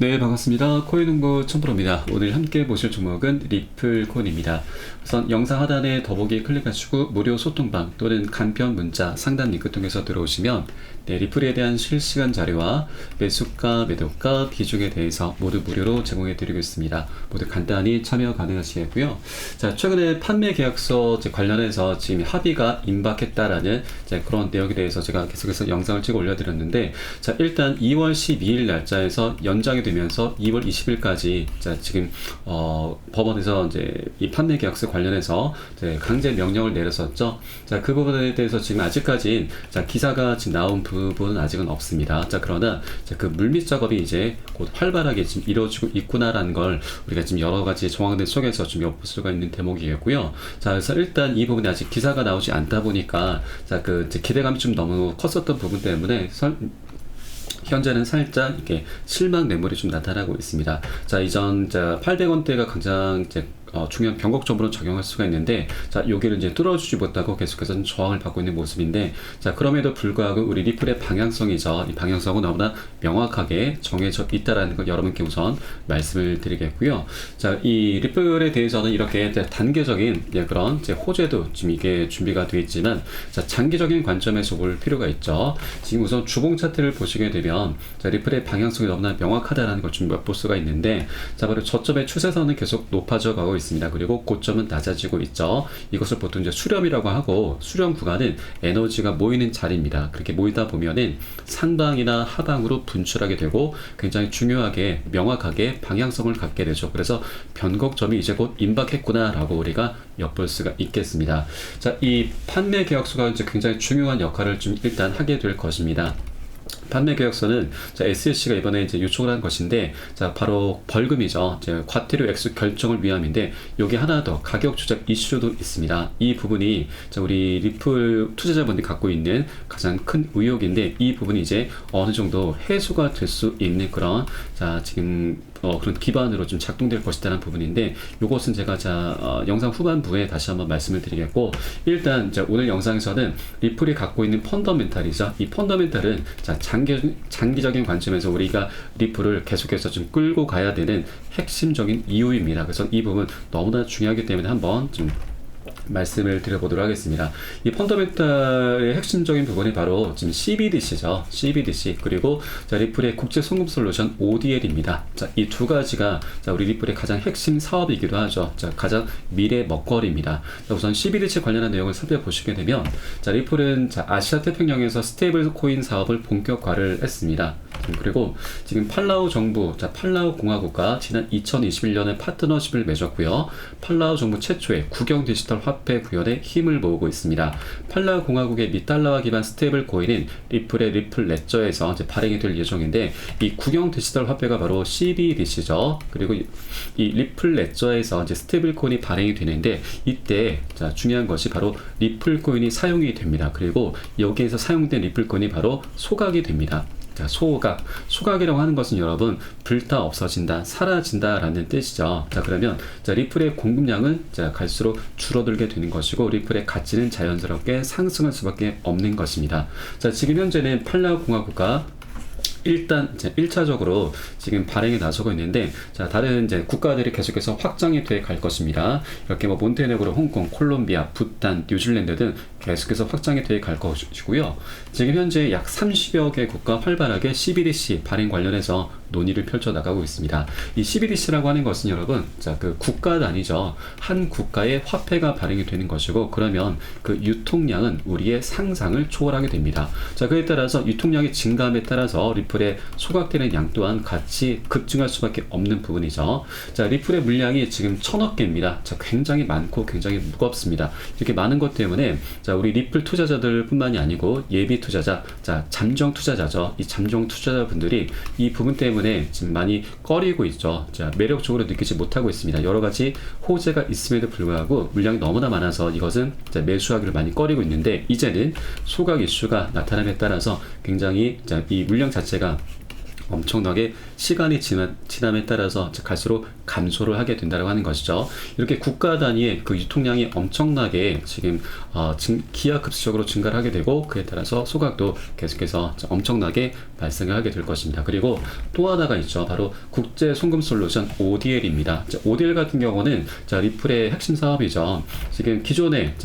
네, 반갑습니다. 코인농구 첨프로입니다. 오늘 함께 보실 종목은 리플코인입니다. 우선 영상 하단에 더보기 클릭하시고 무료 소통방 또는 간편 문자 상단 링크 통해서 들어오시면 리플에 대한 실시간 자료와 매수가, 매도가, 비중에 대해서 모두 무료로 제공해 드리고 있습니다. 모두 간단히 참여 가능하시겠고요. 자, 최근에 판매 계약서 관련해서 지금 합의가 임박했다라는 그런 내용에 대해서 제가 계속해서 영상을 찍어 올려드렸는데, 자, 일단 2월 12일 날짜에서 연장이 되면서 2월 20일까지 지금 법원에서 이 판매 계약서 관련해서 강제 명령을 내렸었죠. 자, 그 부분에 대해서 지금 아직까지 기사가 지금 나온 부분은 아직은 없습니다. 자, 그러나 그 물밑 작업이 이제 곧 활발하게 지금 이루어지고 있구나라는 걸 우리가 지금 여러 가지 정황들 속에서 좀 엿볼 수가 있는 대목이겠고요. 자, 그래서 일단 이 부분이 아직 기사가 나오지 않다 보니까 기대감이 좀 너무 컸었던 부분 때문에 현재는 살짝 이렇게 실망 매물이 좀 나타나고 있습니다. 자, 이전 800원대가 가장 중요한 변곡점으로 적용할 수가 있는데, 자, 여기를 뚫어주지 못하고 계속해서 저항을 받고 있는 모습인데, 자, 그럼에도 불구하고 우리 리플의 방향성이죠. 이 방향성은 너무나 명확하게 정해져 있다라는 걸 여러분께 우선 말씀을 드리겠고요. 자, 이 리플에 대해서는 이렇게 단계적인 그런 호재도 지금 이게 준비가 되어 있지만, 자, 장기적인 관점에서 볼 필요가 있죠. 지금 우선 주봉 차트를 보시게 되면, 자, 리플의 방향성이 너무나 명확하다라는 걸 좀 엿볼 수가 있는데, 자, 바로 저점의 추세선은 계속 높아져 가고 있습니다. 그리고 고점은 낮아지고 있죠. 이것을 보통 수렴이라고 하고, 수렴 구간은 에너지가 모이는 자리입니다. 그렇게 모이다 보면은 상방이나 하방으로 분출하게 되고 굉장히 중요하게 명확하게 방향성을 갖게 되죠. 그래서 변곡점이 이제 곧 임박했구나라고 우리가 엿볼 수가 있겠습니다. 자, 이 판매 계약서가 이제 굉장히 중요한 역할을 좀 일단 하게 될 것입니다. 판매 계약서는 SEC가 이번에 요청을 한 것인데, 자, 바로 벌금이죠. 과태료 액수 결정을 위함인데, 여기 하나 더 가격 조작 이슈도 있습니다. 이 부분이 우리 리플 투자자분들이 갖고 있는 가장 큰 의혹인데, 이 부분이 이제 어느 정도 해소가 될 수 있는 그런 지금 그런 기반으로 좀 작동될 것이라는 부분인데, 요것은 제가 영상 후반부에 다시 한번 말씀을 드리겠고, 일단 오늘 영상에서는 리플이 갖고 있는 펀더멘탈이죠. 이 펀더멘탈은 장기적인 관점에서 우리가 리플을 계속해서 좀 끌고 가야 되는 핵심적인 이유입니다. 그래서 이 부분 너무나 중요하기 때문에 한번 좀 말씀을 드려보도록 하겠습니다. 이 펀더멘탈의 핵심적인 부분이 바로 지금 CBDC죠. CBDC 그리고 리플의 국제 송금 솔루션 ODL입니다. 자, 이 두 가지가 우리 리플의 가장 핵심 사업이기도 하죠. 자, 가장 미래 먹거리입니다. 자, 우선 CBDC 관련한 내용을 살펴보시게 되면, 리플은 아시아 태평양에서 스테이블 코인 사업을 본격화를 했습니다. 그리고 지금 팔라우 정부, 팔라우 공화국과 지난 2021년에 파트너십을 맺었고요. 팔라우 정부 최초의 국영 디지털 화폐 구현에 힘을 모으고 있습니다. 팔라우 공화국의 미달러화 기반 스테이블 코인인 리플의 리플 레저에서 발행이 될 예정인데, 이 국영 디지털 화폐가 바로 CBDC죠. 그리고 이 리플 레저에서 스테이블 코인이 발행이 되는데, 이때 중요한 것이 바로 리플 코인이 사용이 됩니다. 그리고 여기에서 사용된 리플 코인이 바로 소각이 됩니다. 자, 소각이라고 하는 것은 여러분 불타 없어진다, 사라진다 라는 뜻이죠. 자, 그러면 리플의 공급량은 갈수록 줄어들게 되는 것이고, 리플의 가치는 자연스럽게 상승할 수밖에 없는 것입니다. 자, 지금 현재는 팔라우 공화국가 일단 1차적으로 지금 발행에 나서고 있는데, 자, 다른 국가들이 계속해서 확장이 돼 갈 것입니다. 이렇게 몬테네그로, 홍콩, 콜롬비아, 부탄, 뉴질랜드 등 계속해서 확장이 돼 갈 것이고요. 지금 현재 약 30여 개 국가 활발하게 CBDC 발행 관련해서 논의를 펼쳐 나가고 있습니다. 이 CBDC라고 하는 것은 여러분, 그 국가 단위죠. 한 국가의 화폐가 발행이 되는 것이고, 그러면 그 유통량은 우리의 상상을 초월하게 됩니다. 자, 그에 따라서 유통량의 증가함에 따라서 리플의 소각되는 양 또한 같이 급증할 수밖에 없는 부분이죠. 자, 리플의 물량이 지금 1000억 개입니다. 자, 굉장히 많고 굉장히 무겁습니다. 이렇게 많은 것 때문에 우리 리플 투자자들 뿐만이 아니고 예비 투자자, 잠정 투자자죠. 이 잠정 투자자분들이 이 부분 때문에 지금 많이 꺼리고 있죠. 자, 매력적으로 느끼지 못하고 있습니다. 여러 가지 호재가 있음에도 불구하고 물량이 너무나 많아서 이것은 매수하기를 많이 꺼리고 있는데, 이제는 소각 이슈가 나타남에 따라서 굉장히 이 물량 자체가 엄청나게 시간이 지남에 따라서 갈수록 감소를 하게 된다고 하는 것이죠. 이렇게 국가 단위의 그 유통량이 엄청나게 지금 기하급수적으로 증가를 하게 되고, 그에 따라서 소각도 계속해서 엄청나게 발생을 하게 될 것입니다. 그리고 또 하나가 있죠. 바로 국제 송금 솔루션 ODL입니다. ODL 같은 경우는 리플의 핵심 사업이죠. 지금 기존의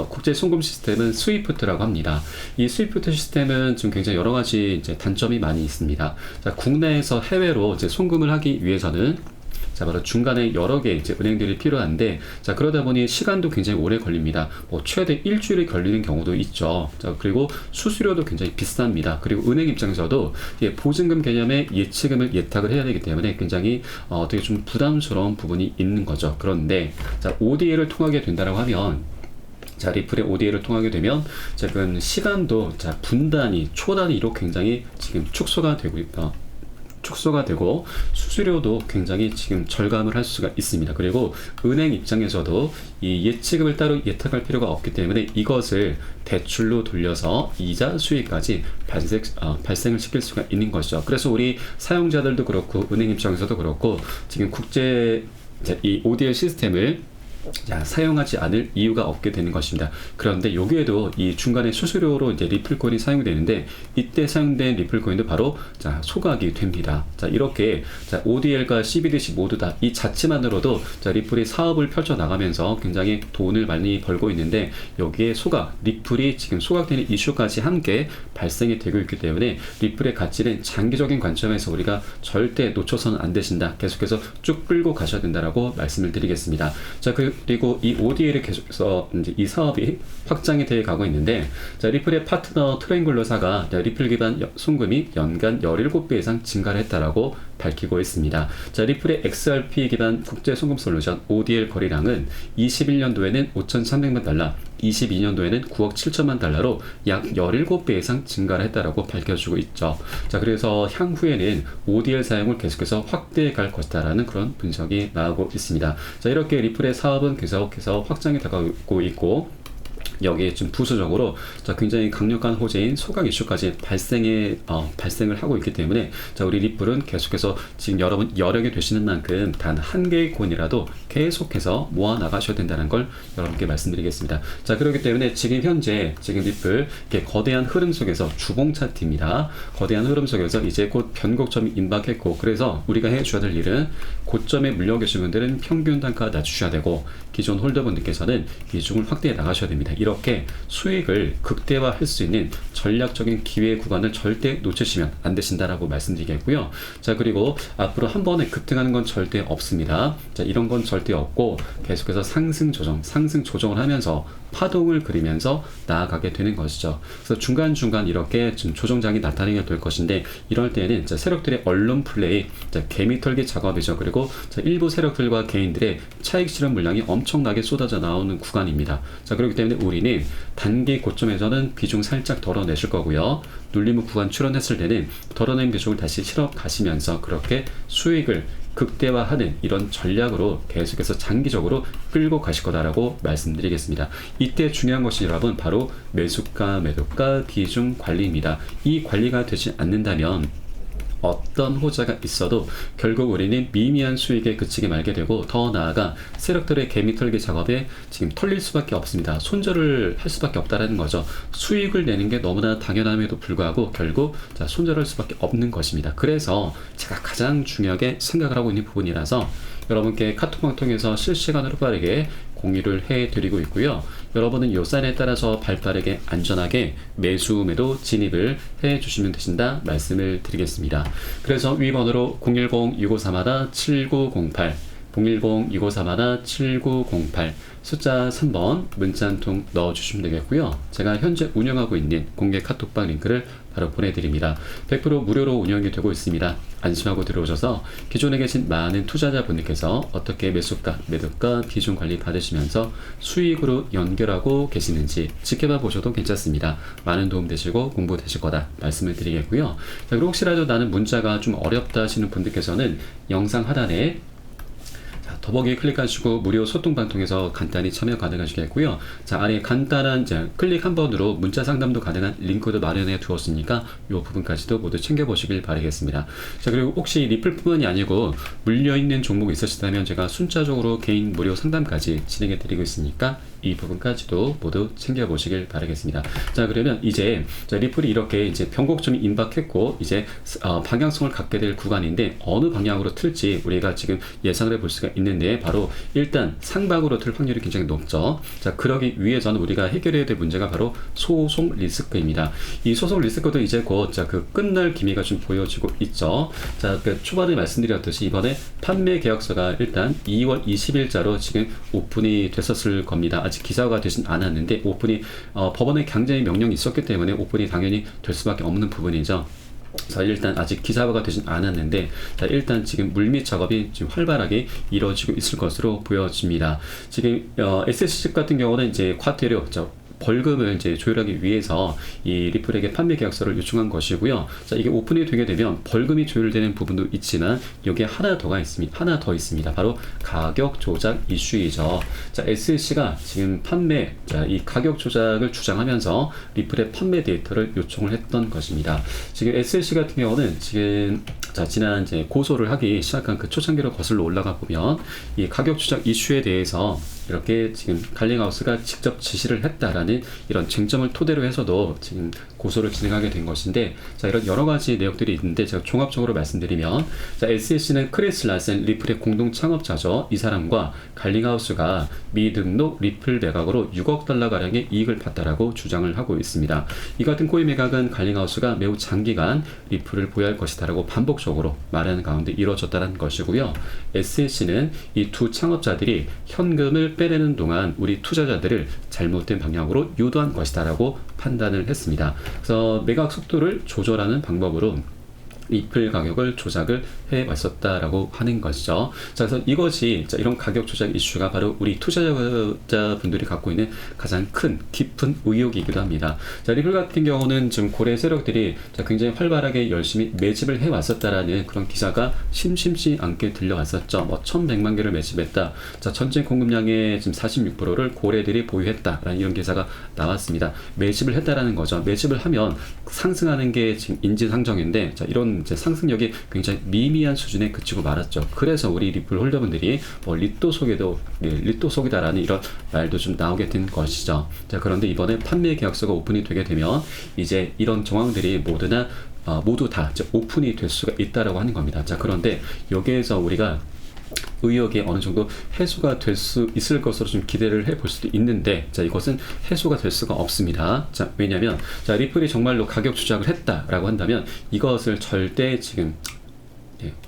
국제 송금 시스템은 스위프트라고 합니다. 이 스위프트 시스템은 지금 굉장히 여러 가지 단점이 많이 있습니다. 국내에서 해외로 송금을 하기 위해서는 바로 중간에 여러 개 은행들이 필요한데, 그러다 보니 시간도 굉장히 오래 걸립니다. 최대 일주일이 걸리는 경우도 있죠. 그리고 수수료도 굉장히 비쌉니다. 그리고 은행 입장에서도 보증금 개념의 예치금을 예탁을 해야 되기 때문에 굉장히 어떻게 좀 부담스러운 부분이 있는 거죠. 그런데 ODA를 통하게 된다고 하면, 리플의 ODA를 통하게 되면 지금 시간도 분단위, 초단위로 굉장히 지금 축소가 되고 수수료도 굉장히 지금 절감을 할 수가 있습니다. 그리고 은행 입장에서도 이 예치금을 따로 예탁할 필요가 없기 때문에 이것을 대출로 돌려서 이자 수익까지 발생을 시킬 수가 있는 것이죠. 그래서 우리 사용자들도 그렇고 은행 입장에서도 그렇고 지금 이 ODL 시스템을 사용하지 않을 이유가 없게 되는 것입니다. 그런데 여기에도 이 중간에 수수료로 리플코인이 사용되는데, 이때 사용된 리플코인도 바로 소각이 됩니다. 이렇게 ODL과 CBDC 모두 다 이 자체만으로도 리플이 사업을 펼쳐 나가면서 굉장히 돈을 많이 벌고 있는데, 여기에 리플이 지금 소각되는 이슈까지 함께 발생이 되고 있기 때문에 리플의 가치는 장기적인 관점에서 우리가 절대 놓쳐서는 안 되신다. 계속해서 쭉 끌고 가셔야 된다라고 말씀을 드리겠습니다. 그리고 이 ODL을 계속해서 이 사업이 확장이 되어 가고 있는데, 리플의 파트너 트라이앵글러사가 리플 기반 송금이 연간 17배 이상 증가를 했다라고 밝히고 있습니다. 리플의 XRP 기반 국제 송금 솔루션 ODL 거래량은 21년도에는 5,300만 달러, 22년도에는 9억 7천만 달러로 약 17배 이상 증가를 했다라고 밝혀주고 있죠. 그래서 향후에는 ODL 사용을 계속해서 확대해 갈 것이다라는 그런 분석이 나오고 있습니다. 이렇게 리플의 사업은 계속해서 확장이 되고 있고, 여기에 좀 부수적으로 굉장히 강력한 호재인 소각 이슈까지 발생을 하고 있기 때문에 우리 리플은 계속해서 지금 여러분 여력이 되시는 만큼 단 한 개의 코인이라도 계속해서 모아 나가셔야 된다는 걸 여러분께 말씀드리겠습니다. 그렇기 때문에 지금 현재 리플 이렇게 거대한 흐름 속에서 주봉 차트입니다. 거대한 흐름 속에서 이제 곧 변곡점이 임박했고, 그래서 우리가 해줘야 될 일은 고점에 물려 계신 분들은 평균 단가 낮추셔야 되고, 기존 홀더분들께서는 비중을 확대해 나가셔야 됩니다. 이렇게 수익을 극대화할 수 있는 전략적인 기회 구간을 절대 놓치시면 안 되신다라고 말씀드리겠고요. 그리고 앞으로 한 번에 급등하는 건 절대 없습니다. 이런 건 절대 없고, 계속해서 상승 조정을 하면서 파동을 그리면서 나아가게 되는 것이죠. 그래서 중간중간 이렇게 좀 조정장이 나타나게 될 것인데, 이럴 때는 세력들의 언론 플레이, 개미 털기 작업이죠. 그리고 일부 세력들과 개인들의 차익 실현 물량이 엄청나게 쏟아져 나오는 구간입니다. 그렇기 때문에 우리는 단기 고점에서는 비중 살짝 덜어내실 거고요. 눌림목 구간 출현했을 때는 덜어낸 비중을 다시 실어 가시면서 그렇게 수익을 극대화하는 이런 전략으로 계속해서 장기적으로 끌고 가실 거다라고 말씀드리겠습니다. 이때 중요한 것이 여러분 바로 매수가, 매도가, 비중 관리입니다. 이 관리가 되지 않는다면 어떤 호재가 있어도 결국 우리는 미미한 수익에 그치게 말게 되고, 더 나아가 세력들의 개미 털기 작업에 지금 털릴 수밖에 없습니다. 손절을 할 수밖에 없다라는 거죠. 수익을 내는 게 너무나 당연함에도 불구하고 결국 손절할 수밖에 없는 것입니다. 그래서 제가 가장 중요하게 생각을 하고 있는 부분이라서 여러분께 카톡방 통해서 실시간으로 빠르게 공유를 해드리고 있고요. 여러분은 요 사인에 따라서 발빠르게 안전하게 매수 매도 진입을 해주시면 되신다 말씀을 드리겠습니다. 그래서 위 번호로 010-6531-7908 010-6531-7908 숫자 3번 문자 한 통 넣어주시면 되겠고요. 제가 현재 운영하고 있는 공개 카톡방 링크를 바로 보내드립니다. 100% 무료로 운영이 되고 있습니다. 안심하고 들어오셔서 기존에 계신 많은 투자자분들께서 어떻게 매수가, 매도가, 비중 관리 받으시면서 수익으로 연결하고 계시는지 지켜봐 보셔도 괜찮습니다. 많은 도움 되시고 공부 되실 거다 말씀을 드리겠고요. 그리고 혹시라도 나는 문자가 좀 어렵다 하시는 분들께서는 영상 하단에 자, 더보기 클릭하시고 무료 소통방 통해서 간단히 참여 가능하시겠고요. 자, 아래 간단한 이제 클릭 한 번으로 문자 상담도 가능한 링크도 마련해 두었으니까 이 부분까지도 모두 챙겨보시길 바라겠습니다. 자, 그리고 혹시 리플뿐만이 아니고 물려있는 종목이 있으시다면 제가 순차적으로 개인 무료 상담까지 진행해 드리고 있으니까 이 부분까지도 모두 챙겨보시길 바라겠습니다. 자, 그러면 이제 리플이 이렇게 이제 변곡점이 임박했고 이제 방향성을 갖게 될 구간인데 어느 방향으로 틀지 우리가 지금 예상을 해볼 수가 있는데 바로 일단 상방으로 틀 확률이 굉장히 높죠. 자, 그러기 위해서는 우리가 해결해야 될 문제가 바로 소송 리스크입니다. 이 소송 리스크도 이제 곧 그 끝날 기미가 좀 보여지고 있죠. 자, 그 초반에 말씀드렸듯이 이번에 판매 계약서가 일단 2월 20일자로 지금 오픈이 됐었을 겁니다. 아직 기사가 되진 않았는데 오픈이 법원의 강제 명령이 있었기 때문에 오픈이 당연히 될 수밖에 없는 부분이죠. 자, 일단 아직 기사화가 되진 않았는데 자, 일단 지금 물밑 작업이 지금 활발하게 이루어지고 있을 것으로 보여집니다. 지금 SSC 같은 경우는 이제 과태료 벌금을 이제 조율하기 위해서 이 리플에게 판매 계약서를 요청한 것이고요. 자, 이게 오픈이 되게 되면 벌금이 조율되는 부분도 있지만 여기에 하나 더 있습니다. 바로 가격 조작 이슈이죠. 자, SSC가 지금 이 가격 조작을 주장하면서 리플의 판매 데이터를 요청을 했던 것입니다. 지금 SSC 같은 경우는 지금 지난 이제 고소를 하기 시작한 그 초창기로 거슬러 올라가 보면 이 가격 조작 이슈에 대해서 이렇게 지금 갈링하우스가 직접 지시를 했다라는 이런 쟁점을 토대로 해서도 지금 고소를 진행하게 된 것인데 자, 이런 여러 가지 내용들이 있는데 제가 종합적으로 말씀드리면 자, SSC는 크리스 라센 리플의 공동 창업자죠. 이 사람과 갈링하우스가 미등록 리플 매각으로 6억 달러 가량의 이익을 봤다라고 주장을 하고 있습니다. 이 같은 코인 매각은 갈링하우스가 매우 장기간 리플을 보유할 것이다라고 반복적으로 말하는 가운데 이루어졌다는 것이고요. SSC는 이 두 창업자들이 현금을 빼내는 동안 우리 투자자들을 잘못된 방향으로 유도한 것이다라고 판단을 했습니다. 그래서 매각 속도를 조절하는 방법으로 리플 가격을 조작을 해왔었다라고 하는 것이죠. 자, 그래서 이것이 이런 가격 조작 이슈가 바로 우리 투자자분들이 갖고 있는 가장 큰 깊은 의혹이기도 합니다. 자, 리플 같은 경우는 지금 고래 세력들이 굉장히 활발하게 열심히 매집을 해왔었다라는 그런 기사가 심심치 않게 들려왔었죠. 1,100만 개를 매집했다. 자, 전체 공급량의 지금 46%를 고래들이 보유했다라는 이런 기사가 나왔습니다. 매집을 했다라는 거죠. 매집을 하면 상승하는 게 지금 인지상정인데 자, 이런 이제 상승력이 굉장히 미미한 수준에 그치고 말았죠. 그래서 우리 리플 홀더분들이 리또속이다라는 이런 말도 좀 나오게 된 것이죠. 자, 그런데 이번에 판매 계약서가 오픈이 되게 되면 이제 이런 정황들이 모두 다 이제 오픈이 될 수가 있다라고 하는 겁니다. 자, 그런데 여기에서 우리가 의혹이 어느 정도 해소가 될 수 있을 것으로 좀 기대를 해볼 수도 있는데 자, 이것은 해소가 될 수가 없습니다. 자, 왜냐하면 리플이 정말로 가격 조작을 했다라고 한다면 이것을 절대 지금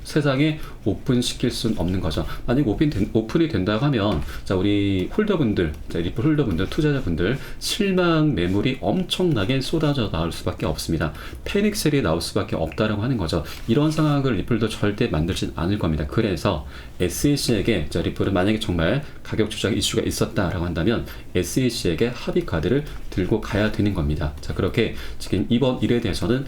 세상에 오픈시킬 수는 없는 거죠. 만약 오픈이 된다고 하면 우리 홀더분들, 리플 홀더분들, 투자자분들 실망 매물이 엄청나게 쏟아져 나올 수밖에 없습니다. 패닉셀이 나올 수밖에 없다라고 하는 거죠. 이런 상황을 리플도 절대 만들진 않을 겁니다. 그래서 SEC에게 리플은 만약에 정말 가격 조작 이슈가 있었다라고 한다면 SEC에게 합의 카드를 들고 가야 되는 겁니다. 자, 그렇게 지금 이번 일에 대해서는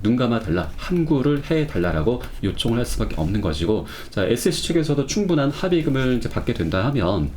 눈 감아달라, 함구를 해달라라고 요청을 할 수밖에 없는 것이고, SEC 측에서도 충분한 합의금을 받게 된다 하면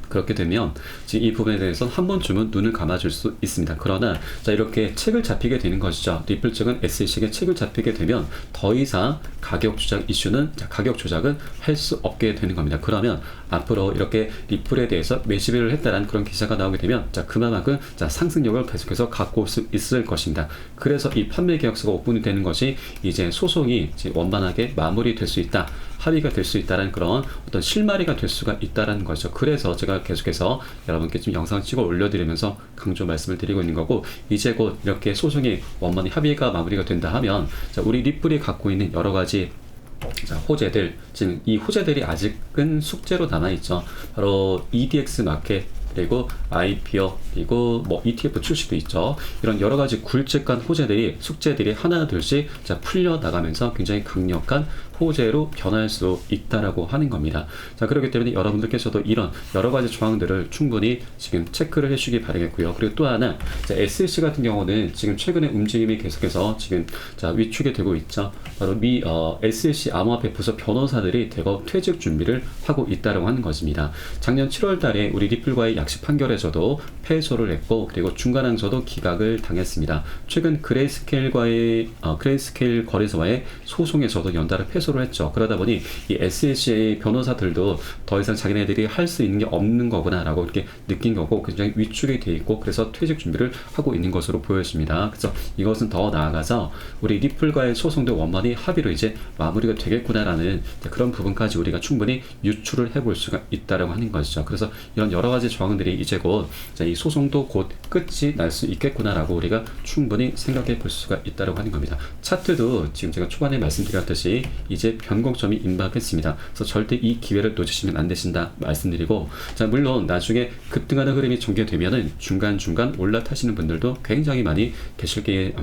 그렇게 되면 지금 이 부분에 대해서 한 번쯤은 눈을 감아줄 수 있습니다. 그러나 이렇게 책을 잡히게 되는 것이죠. 리플 측은 SEC에게 책을 잡히게 되면 더 이상 가격 조작은 할 수 없게 되는 겁니다. 그러면 앞으로 이렇게 리플에 대해서 매집을 했다는 그런 기사가 나오게 되면 그만큼 상승력을 계속해서 갖고 올 수 있을 것입니다. 그래서 이 판매 계약서가 오픈이 되는 것이 이제 소송이 원만하게 마무리될 수 있다, 합의가 될 수 있다는 그런 어떤 실마리가 될 수가 있다는 거죠. 그래서 제가 계속해서 여러분께 지금 영상 찍어 올려드리면서 강조 말씀을 드리고 있는 거고, 이제 곧 이렇게 소송이 원만히 합의가 마무리가 된다 하면 우리 리플이 갖고 있는 여러 가지 호재들, 지금 이 호재들이 아직은 숙제로 남아있죠. 바로 EDX 마켓 그리고 IPO, 그리고 뭐 ETF 출시도 있죠. 이런 여러 가지 굵직한 호재들이 숙제들이 하나 둘씩 자 풀려 나가면서 굉장히 강력한 호재로 변할 수 있다라고 하는 겁니다. 자, 그렇기 때문에 여러분들께서도 이런 여러 가지 조항들을 충분히 지금 체크를 해주시기 바라겠고요. 그리고 또 하나, 자, SLC 같은 경우는 지금 최근에 움직임이 계속해서 지금 자 위축이 되고 있죠. 바로 SLC 암호화폐 부서 변호사들이 대거 퇴직 준비를 하고 있다라고 하는 것입니다. 작년 7월달에 우리 리플과의 약식 판결에서도 패소를 했고, 그리고 중간항소도 기각을 당했습니다. 최근 그레이스케일 거래소와의 소송에서도 연달아 패소를 했죠. 그러다 보니 이 SLC의 변호사들도 더 이상 자기네들이 할 수 있는 게 없는 거구나라고 이렇게 느낀 거고, 굉장히 위축이 돼 있고, 그래서 퇴직 준비를 하고 있는 것으로 보여집니다. 그래서 이것은 더 나아가서 우리 리플과의 소송도 원만히 합의로 이제 마무리가 되겠구나라는 그런 부분까지 우리가 충분히 유추를 해볼 수가 있다라고 하는 것이죠. 그래서 이런 여러 가지 조항들이 이제 곧 이 소송도 곧 끝이 날 수 있겠구나라고 우리가 충분히 생각해 볼 수가 있다라고 하는 겁니다. 차트도 지금 제가 초반에 말씀드렸듯이 이제 변곡점이 임박했습니다. 그래서 절대 이 기회를 놓치시면 안 되신다 말씀드리고, 자, 물론 나중에 급등하는 흐름이 전개되면은 중간중간 올라타시는 분들도 굉장히 많이 계실 게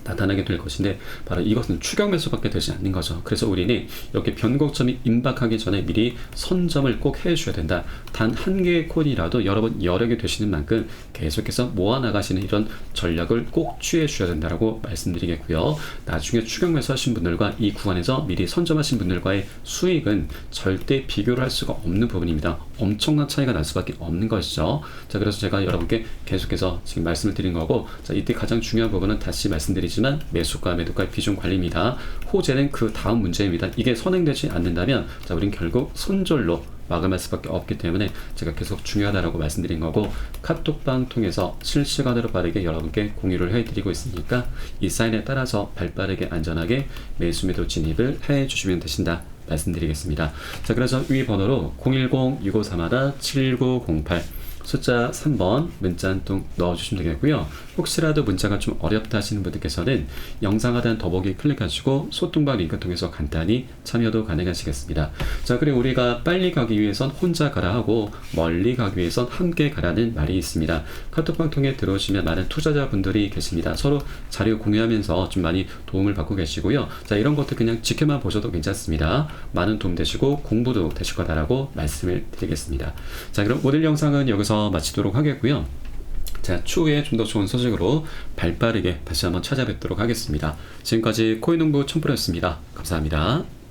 나타나게 될 것인데, 바로 이것은 추격 매수밖에 되지 않는 거죠. 그래서 우리는 이렇게 변곡점이 임박하기 전에 미리 선점을 꼭 해주셔야 된다. 단 한 개의 코인이라도 여러분 여력이 되시는 만큼 계속해서 모아나가시는 이런 전략을 꼭 취해 주셔야 된다고 말씀드리겠고요. 나중에 추격 매수하신 분들과 이 구간에서 미리 선점하신 분들과의 수익은 절대 비교를 할 수가 없는 부분입니다. 엄청난 차이가 날 수밖에 없는 것이죠. 자, 그래서 제가 여러분께 계속해서 지금 말씀을 드린 거고, 자, 이때 가장 중요한 부분은 다시 말씀드리지만 매수가 매도가의 비중 관리입니다. 호재는 그 다음 문제입니다. 이게 선행되지 않는다면 자, 우린 결국 손절로 마감할 수밖에 없기 때문에 제가 계속 중요하다라고 말씀드린 거고, 카톡방 통해서 실시간으로 빠르게 여러분께 공유를 해드리고 있으니까 이 사인에 따라서 발빠르게 안전하게 매수 매도 진입을 해주시면 되신다 말씀드리겠습니다. 자, 그래서 위 번호로 010-6531-7908 숫자 3번 문자 한 통 넣어주시면 되겠고요. 혹시라도 문자가 좀 어렵다 하시는 분들께서는 영상 하단 더보기 클릭하시고 소통방 링크 통해서 간단히 참여도 가능하시겠습니다. 자, 그리고 우리가 빨리 가기 위해선 혼자 가라 하고 멀리 가기 위해선 함께 가라는 말이 있습니다. 카톡방 통해 들어오시면 많은 투자자분들이 계십니다. 서로 자료 공유하면서 좀 많이 도움을 받고 계시고요. 자, 이런 것들 그냥 지켜만 보셔도 괜찮습니다. 많은 도움 되시고 공부도 되실 거다라고 말씀을 드리겠습니다. 자, 그럼 오늘 영상은 여기서 마치도록 하겠고요. 자, 추후에 좀 더 좋은 소식으로 발빠르게 다시 한번 찾아뵙도록 하겠습니다. 지금까지 코인농부 첨프로였습니다. 감사합니다.